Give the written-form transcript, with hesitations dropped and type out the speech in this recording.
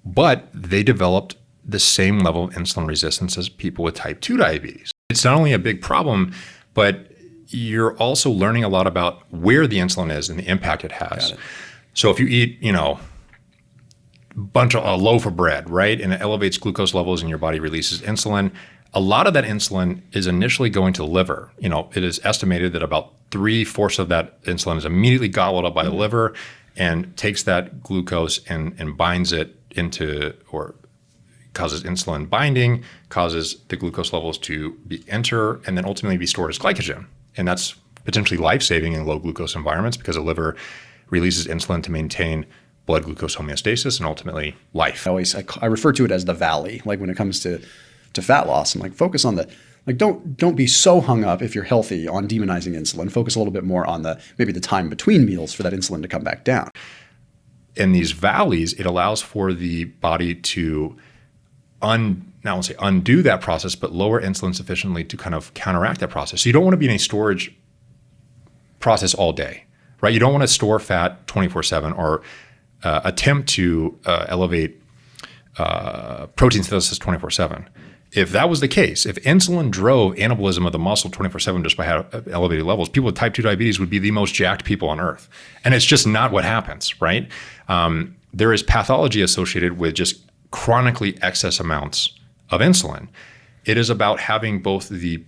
But they developed the same level of insulin resistance as people with type 2 diabetes. It's not only a big problem, but you're also learning a lot about where the insulin is and the impact it has. So if you eat, a loaf of bread, right, and it elevates glucose levels and your body releases insulin, a lot of that insulin is initially going to the liver. It is estimated that about 3/4 of that insulin is immediately gobbled up by the liver and takes that glucose and binds it into, or causes insulin binding, causes the glucose levels to enter and then ultimately be stored as glycogen. And that's potentially life-saving in low glucose environments because the liver releases insulin to maintain blood glucose homeostasis and ultimately life. I refer to it as the valley, like when it comes to fat loss, and focus on don't be so hung up if you're healthy on demonizing insulin. Focus a little bit more on maybe the time between meals for that insulin to come back down. In these valleys, it allows for the body to undo that process, but lower insulin sufficiently to kind of counteract that process. So you don't want to be in a storage process all day, right? You don't want to store fat 24/7 or attempt to elevate protein synthesis 24/7. If that was the case, if insulin drove anabolism of the muscle 24/7 just by elevated levels, people with type 2 diabetes would be the most jacked people on earth. And it's just not what happens, right? There is pathology associated with just chronically excess amounts of insulin. It is about having both the